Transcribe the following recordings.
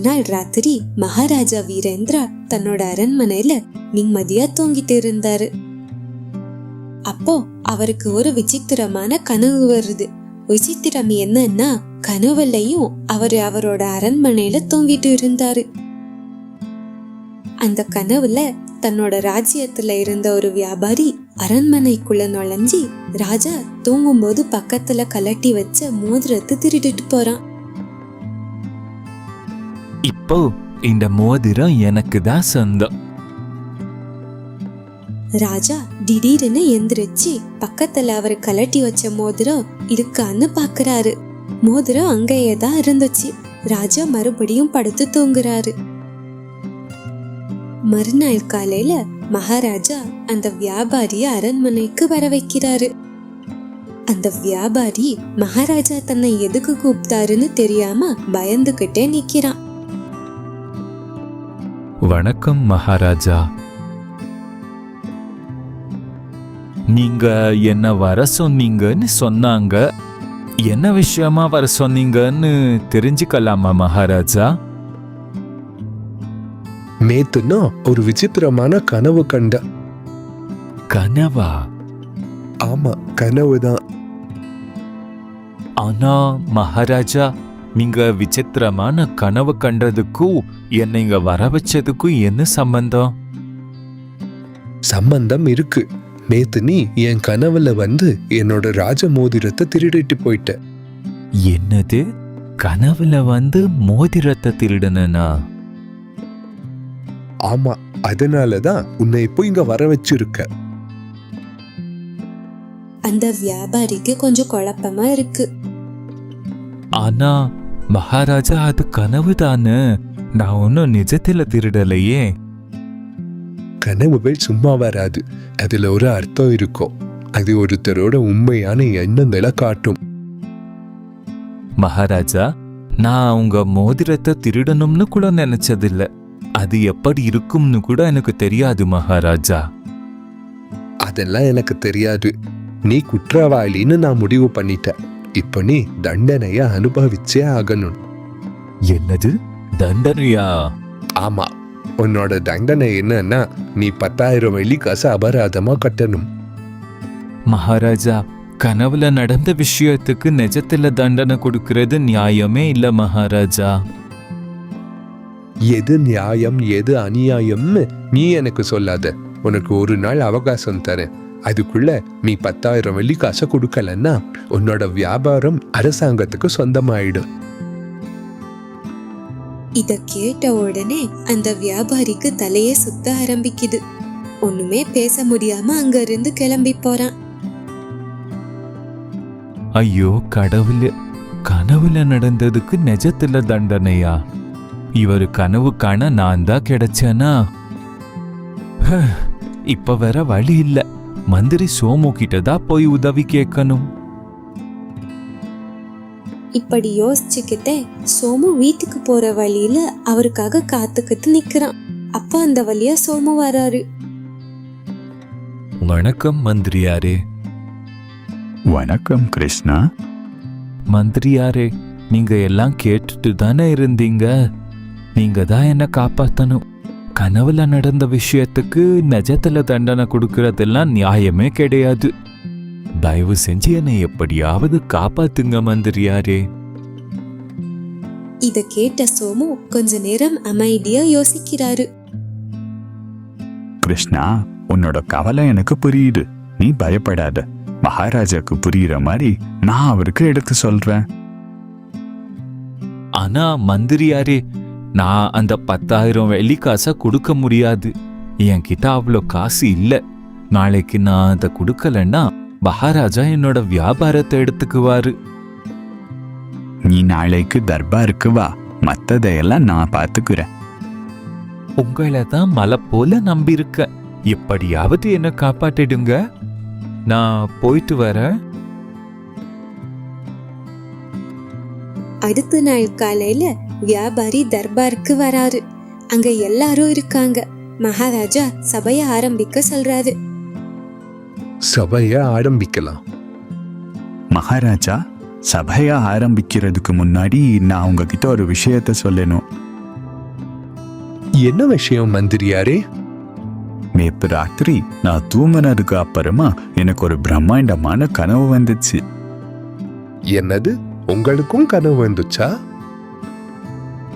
நாள் ராத்திரி மகாராஜா வீரேந்திரா தன்னோட அரண்மனையில நிம்மதியா தூங்கிட்டு இருந்தாரு. அப்போ அவருக்கு ஒரு விசித்திரமான கனவு வருது. விசித்திரம் என்னன்னா, கனவுலையும் அவரோட அரண்மனையில தூங்கிட்டு இருந்தாரு. அந்த கனவுல தன்னோட ராஜ்யத்துல இருந்த ஒரு வியாபாரி அரண்மனைக்குள்ள நுழைஞ்சி ராஜா தூங்கும்போது பக்கத்துல கலட்டி வச்ச மோதிரத்தை திருடிட்டு போறான். இப்போ இந்த மோதிரம் எனக்கு தான் சொந்தம். ராஜா திடீர்னு எந்திரிச்சு பக்கத்துல அவர் கலட்டி வச்ச மோதிரம் இருக்கான்னு பாக்குறாரு. மோதிரம் அங்கேயே தான் இருந்துச்சு. ராஜா மறுபடியும் படுத்து தூங்குறாரு. மறுநாள் காலையில மகாராஜா அந்த வியாபாரிய அரண்மனைக்கு வர வைக்கிறாரு. அந்த வியாபாரி மகாராஜா தன்னை எதுக்கு கூப்பிட்டாருன்னு தெரியாம பயந்துகிட்டே நிக்கிறான். வணக்கம் மகாராஜா, நீங்க என்ன வர சொன்னீங்கன்னு சொன்னாங்க. என்ன விஷயமா வர சொன்னீங்கன்னு தெரிஞ்சுக்கலாமா மகாராஜா? நேத்துனா ஒரு விசித்திரமான கனவு கண்ட. கனவா? ஆமா, கனவுதான். ஆனா மகாராஜா, நீங்க விசித்திரமான கனவு கண்டதுக்கும் என்னை இங்க வர வச்சதுக்கும் என்ன சம்பந்தம்? சம்பந்தம் இருக்கு. நேத்து நீ என் கனவுல வந்து என்னோட ராஜ மோதிரத்தை திருடிட்டு போயிட்ட. என்னது? கனவுல வந்து மோதிரத்தை திருடனா? ஆமா, அதனாலதான் உன்னை இப்போ இங்க வர வச்சிருக்க. அந்த வியாபாரிக்கு கொஞ்சம் குழப்பமா இருக்கு. ஆனா மகாராஜா, அது கனவு தானே, நான் ஒன்னும் நிஜத்துல திருடலையே. கனவுகள் சும்மா வராது, அதுல ஒரு அர்த்தம் இருக்கும். அது ஒருத்தரோட உண்மையான எண்ணங்களை காட்டும். மகாராஜா, நான் உங்க மோதிரத்தை திருடணும்னு கூட நினைச்சதில்ல. அது எப்படி இருக்கும்னு கூட எனக்கு தெரியாது மகாராஜா. அதெல்லாம் எனக்கு தெரியாது. நீ குற்றவாளின்னு நான் முடிவு பண்ணிட்டேன். இப்ப நீ தண்டனைய அனுபவிச்சே ஆகணும். என்னது தண்டனையா? ஆமா, உன்னோட தண்டனை என்னன்னா, நீ 10,000 வெள்ளி காசு அபராதமா கட்டணும். மகாராஜா, கனவுல நடந்த விஷயத்துக்கு நிஜத்துல தண்டனை கொடுக்கறது நியாயமே இல்ல மகாராஜா. எது நியாயம் எது அநியாயம்னு நீ எனக்கு சொல்லாத. உனக்கு ஒரு நாள் அவகாசம் தரேன். அதுக்குள்ள நீ 10,000 வெள்ளி காசை கொடுக்கலன்னா உன்னோட வியாபாரம் அரசாங்கத்துக்கு சொந்தமாயிடும். இத கேட்ட உடனே அந்த வியாபாரிக்கு தலையே சுத்த ஆரம்பிக்குது. ஒண்ணுமே பேச முடியாம அங்க இருந்து கிளம்பி போறான். ஐயோ கடவுளே, கனவுல நடந்ததுக்கு நிஜத்துல தண்டனையா? இவரு கனவு காண நான் தான் கிடைச்சேனா? இப்ப வேற வழி இல்ல. மந்திரி சோமு கிட்டதான் போய் உதவி கேட்கணும். இப்படி யோசிச்சுக்கிட்டே சோமு வீட்டுக்கு போற வழியில அவருக்காக காத்துக்கிட்டு நிக்கிறான். அப்ப அந்த வழியா சோமு வராரு. வணக்கம் மந்திரியாரே. வணக்கம் கிருஷ்ணா. மந்திரியாரே, நீங்க எல்லாம் கேட்டுட்டு தானே இருந்தீங்க. நீங்க தான் என்ன காப்பாத்தணும். கனவுல நடந்த விஷயத்துக்கு நிஜத்துல தண்டனை கொடுக்கறதெல்லாம் நியாயமே கிடையாது. தயவு செஞ்சு என்னை எப்படியாவது காப்பாத்துங்க மந்திரியாரே. இத கேட்ட சோமு கொஞ்ச நேரம் அமைதியா யோசிக்கிறாரு. கிருஷ்ணா, உன்னோட கவலை எனக்கு புரியுது. நீ பயப்படாத. மகாராஜாக்கு புரியுற மாதிரி நான் அவருக்கு எடுத்து சொல்றேன். ஆனா மந்திரியாரே, நான் அந்த 10,000 வெள்ளி காசை கொடுக்க முடியாது. என்கிட்ட அவ்வளோ காசு இல்ல. நாளைக்கு நான் அதை கொடுக்கலன்னா மகாராஜா என்னோட வியாபாரத்தை எடுத்துக்குவாரு. நீ நாளைக்கு தர்பாருக்கு வா, மத்ததையெல்லாம் நான் பாத்துக்கிறேன். உங்களை தான் மலை போல நம்பியிருக்க. எப்படியாவது என்ன காப்பாற்றிடுங்க. நான் போயிட்டு வரேன். அடுத்த நாள் காலையில வியாபாரி தர்பாருக்கு வராரு. அங்க எல்லாரும் இருக்காங்க. மகாராஜா சபைய ஆரம்பிக்க சொல்றாரு. சபைய ஆரம்பிக்கலாம். மகாராஜா, சபையா ஆரம்பிக்கிறதுக்கு முன்னாடி நான் உங்ககிட்ட ஒரு விஷயத்த சொல்லணும். என்ன விஷயம் மந்திரியாரே? நேத்து ராத்திரி நான் தூங்கினதுக்கு அப்புறமா எனக்கு ஒரு பிரம்மாண்டமான கனவு வந்துச்சு. என்னது, உங்களுக்கும் கனவு வந்துச்சா?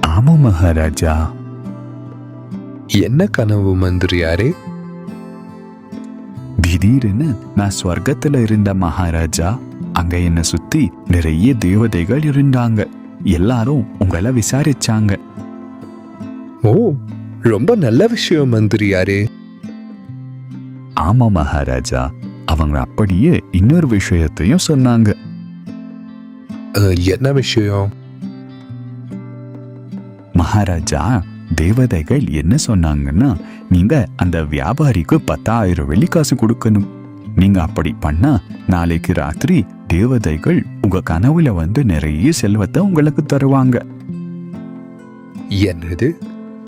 ஆமா மகாராஜா. என்ன கனவு மந்திரியாரே? திடீர்னு நான் ஸ்வர்க்கத்துல இருந்த மகாராஜா. அங்க என்ன சுத்தி நிறைய தேவதைகள் இருந்தாங்க. எல்லாரும் உங்களை விசாரிச்சாங்க. ஓ, ரொம்ப நல்ல விஷயம் மந்திரியாரே. ஆமா மகாராஜா. அவங்க அப்படியே இன்னொரு விஷயத்தையும் சொன்னாங்க. என்ன விஷயம்? மகாராஜா, தேவதைகள் என்ன சொன்னாங்கன்னா, நீங்க அந்த வியாபாரிக்கு 10,000 வெள்ளிக்காசு கொடுக்கணும். நீங்க அப்படி பண்ணா நாளைக்கு ராத்திரி தேவதைகள் உங்க கனவுல வந்து நிறைய செல்வத்தை உங்களுக்கு தருவாங்க. என்னது,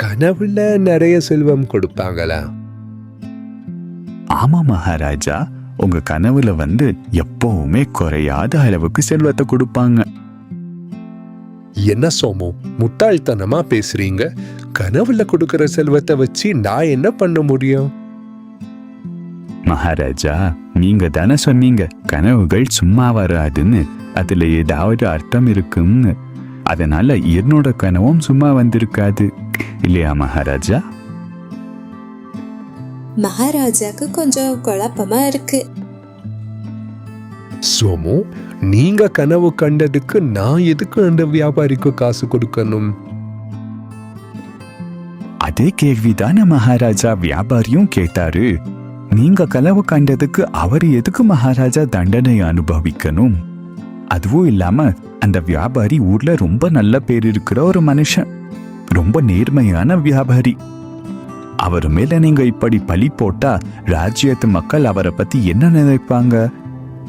கனவுல நிறைய செல்வம் கொடுப்பாங்களா? ஆமா மகாராஜா, உங்க கனவுல வந்து எப்பவுமே குறையாத அளவுக்கு செல்வத்தை கொடுப்பாங்க. என்ன சோமு, முட்டாள்தனமா பேசுறீங்க? கனவுல கொடுக்கிற செல்வத்தை வச்சு நான் என்ன பண்ண முடியும்? மகாராஜா, நீங்க தானே சொன்னீங்க கனவுகள் சும்மா வராதுன்னு. அதுல ஏதாவது அர்த்தம் இருக்குன்னு. அதனால என்னோட கனவும் சும்மா வந்திருக்காது இல்லையா மகாராஜா? மகாராஜாக்கு கொஞ்சம் குழப்பமா இருக்கு. சோமு, நீங்க கனவு கண்டதுக்கு நான் எதுக்கு அந்த வியாபாரிக்கு காசு கொடுக்கணும்? அதே கேள்விதானே மகாராஜா வியாபாரியும் கேட்டாரு. நீங்க கனவு கண்டதுக்கு அவர் எதுக்கு மகாராஜா தண்டனை அனுபவிக்கணும்? அதுவும் இல்லாம அந்த வியாபாரி ஊர்ல ரொம்ப நல்ல பேர் இருக்கிற ஒரு மனுஷன். ரொம்ப நேர்மையான வியாபாரி. அவர் மேல நீங்க இப்படி பழி போட்டா ராஜ்யத்து மக்கள் அவரை பத்தி என்ன நினைப்பாங்க?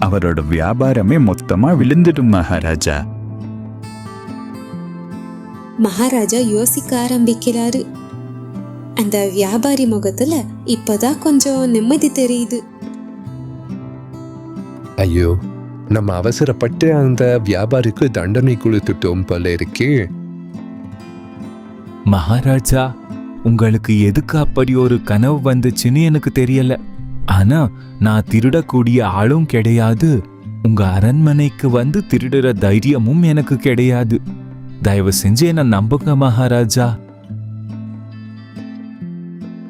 அவரோட வியாபாரமே மொத்தமா விழுந்துடும் மகாராஜா. மகாராஜா யோசிக்க ஆரம்பிக்கிறாரு. அந்த வியாபாரி முகத்துல இப்பதான் கொஞ்சம் நிம்மதி தெரியுது. ஐயோ, நம்ம அவசரப்பட்டு அந்த வியாபாரிக்கு தண்டனை கொடுத்துட்டோம் போல இருக்கே. மகாராஜா, உங்களுக்கு எதுக்கு அப்படி ஒரு கனவு வந்துச்சுன்னு எனக்கு தெரியல. ஆனா நான் திருடக்கூடிய ஆளும் கிடையாது. உங்க அரண்மனைக்கு வந்து திருடுற தைரியமும் எனக்கு கிடையாது. தயவு செஞ்சு என்ன நம்புங்க மகாராஜா.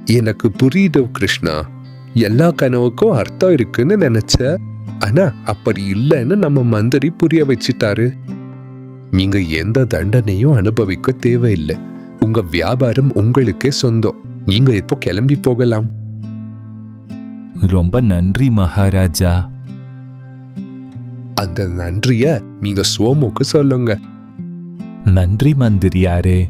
எனக்கு புரியுது கிருஷ்ணா. எல்லா கனவுக்கும் அர்த்தம் இருக்குன்னு நினைச்ச. ஆனா அப்படி இல்லைன்னு நம்ம மந்திரி புரிய வச்சுட்டாரு. நீங்க எந்த தண்டனையும் அனுபவிக்க தேவையில்லை. உங்க வியாபாரம் உங்களுக்கே சொந்தம். நீங்க இப்போ கிளம்பி போகலாம். ரொம்ப நன்றி மகாராஜா. அந்த நன்றிய நீங்க சோமுக்கு சொல்லுங்க. நன்றி மந்திரியாரே.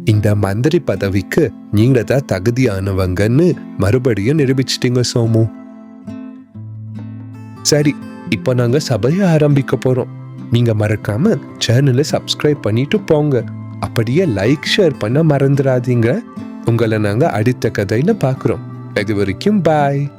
இந்த மந்திரி பதவிக்கு நீங்க தான் தகுதியானவங்கன்னு மறுபடியும் நிரூபிச்சிட்டீங்க சோமு. சரி, இப்போ நாங்க சபையை ஆரம்பிக்க போறோம். நீங்க மறக்காம சேனலை சப்ஸ்கிரைப் பண்ணிட்டு போங்க. அப்படியே லைக் ஷேர் பண்ண மறந்துடாதீங்க. உங்களை நாங்க அடுத்த கதையில பாக்குறோம். இது வரைக்கும் பாய்.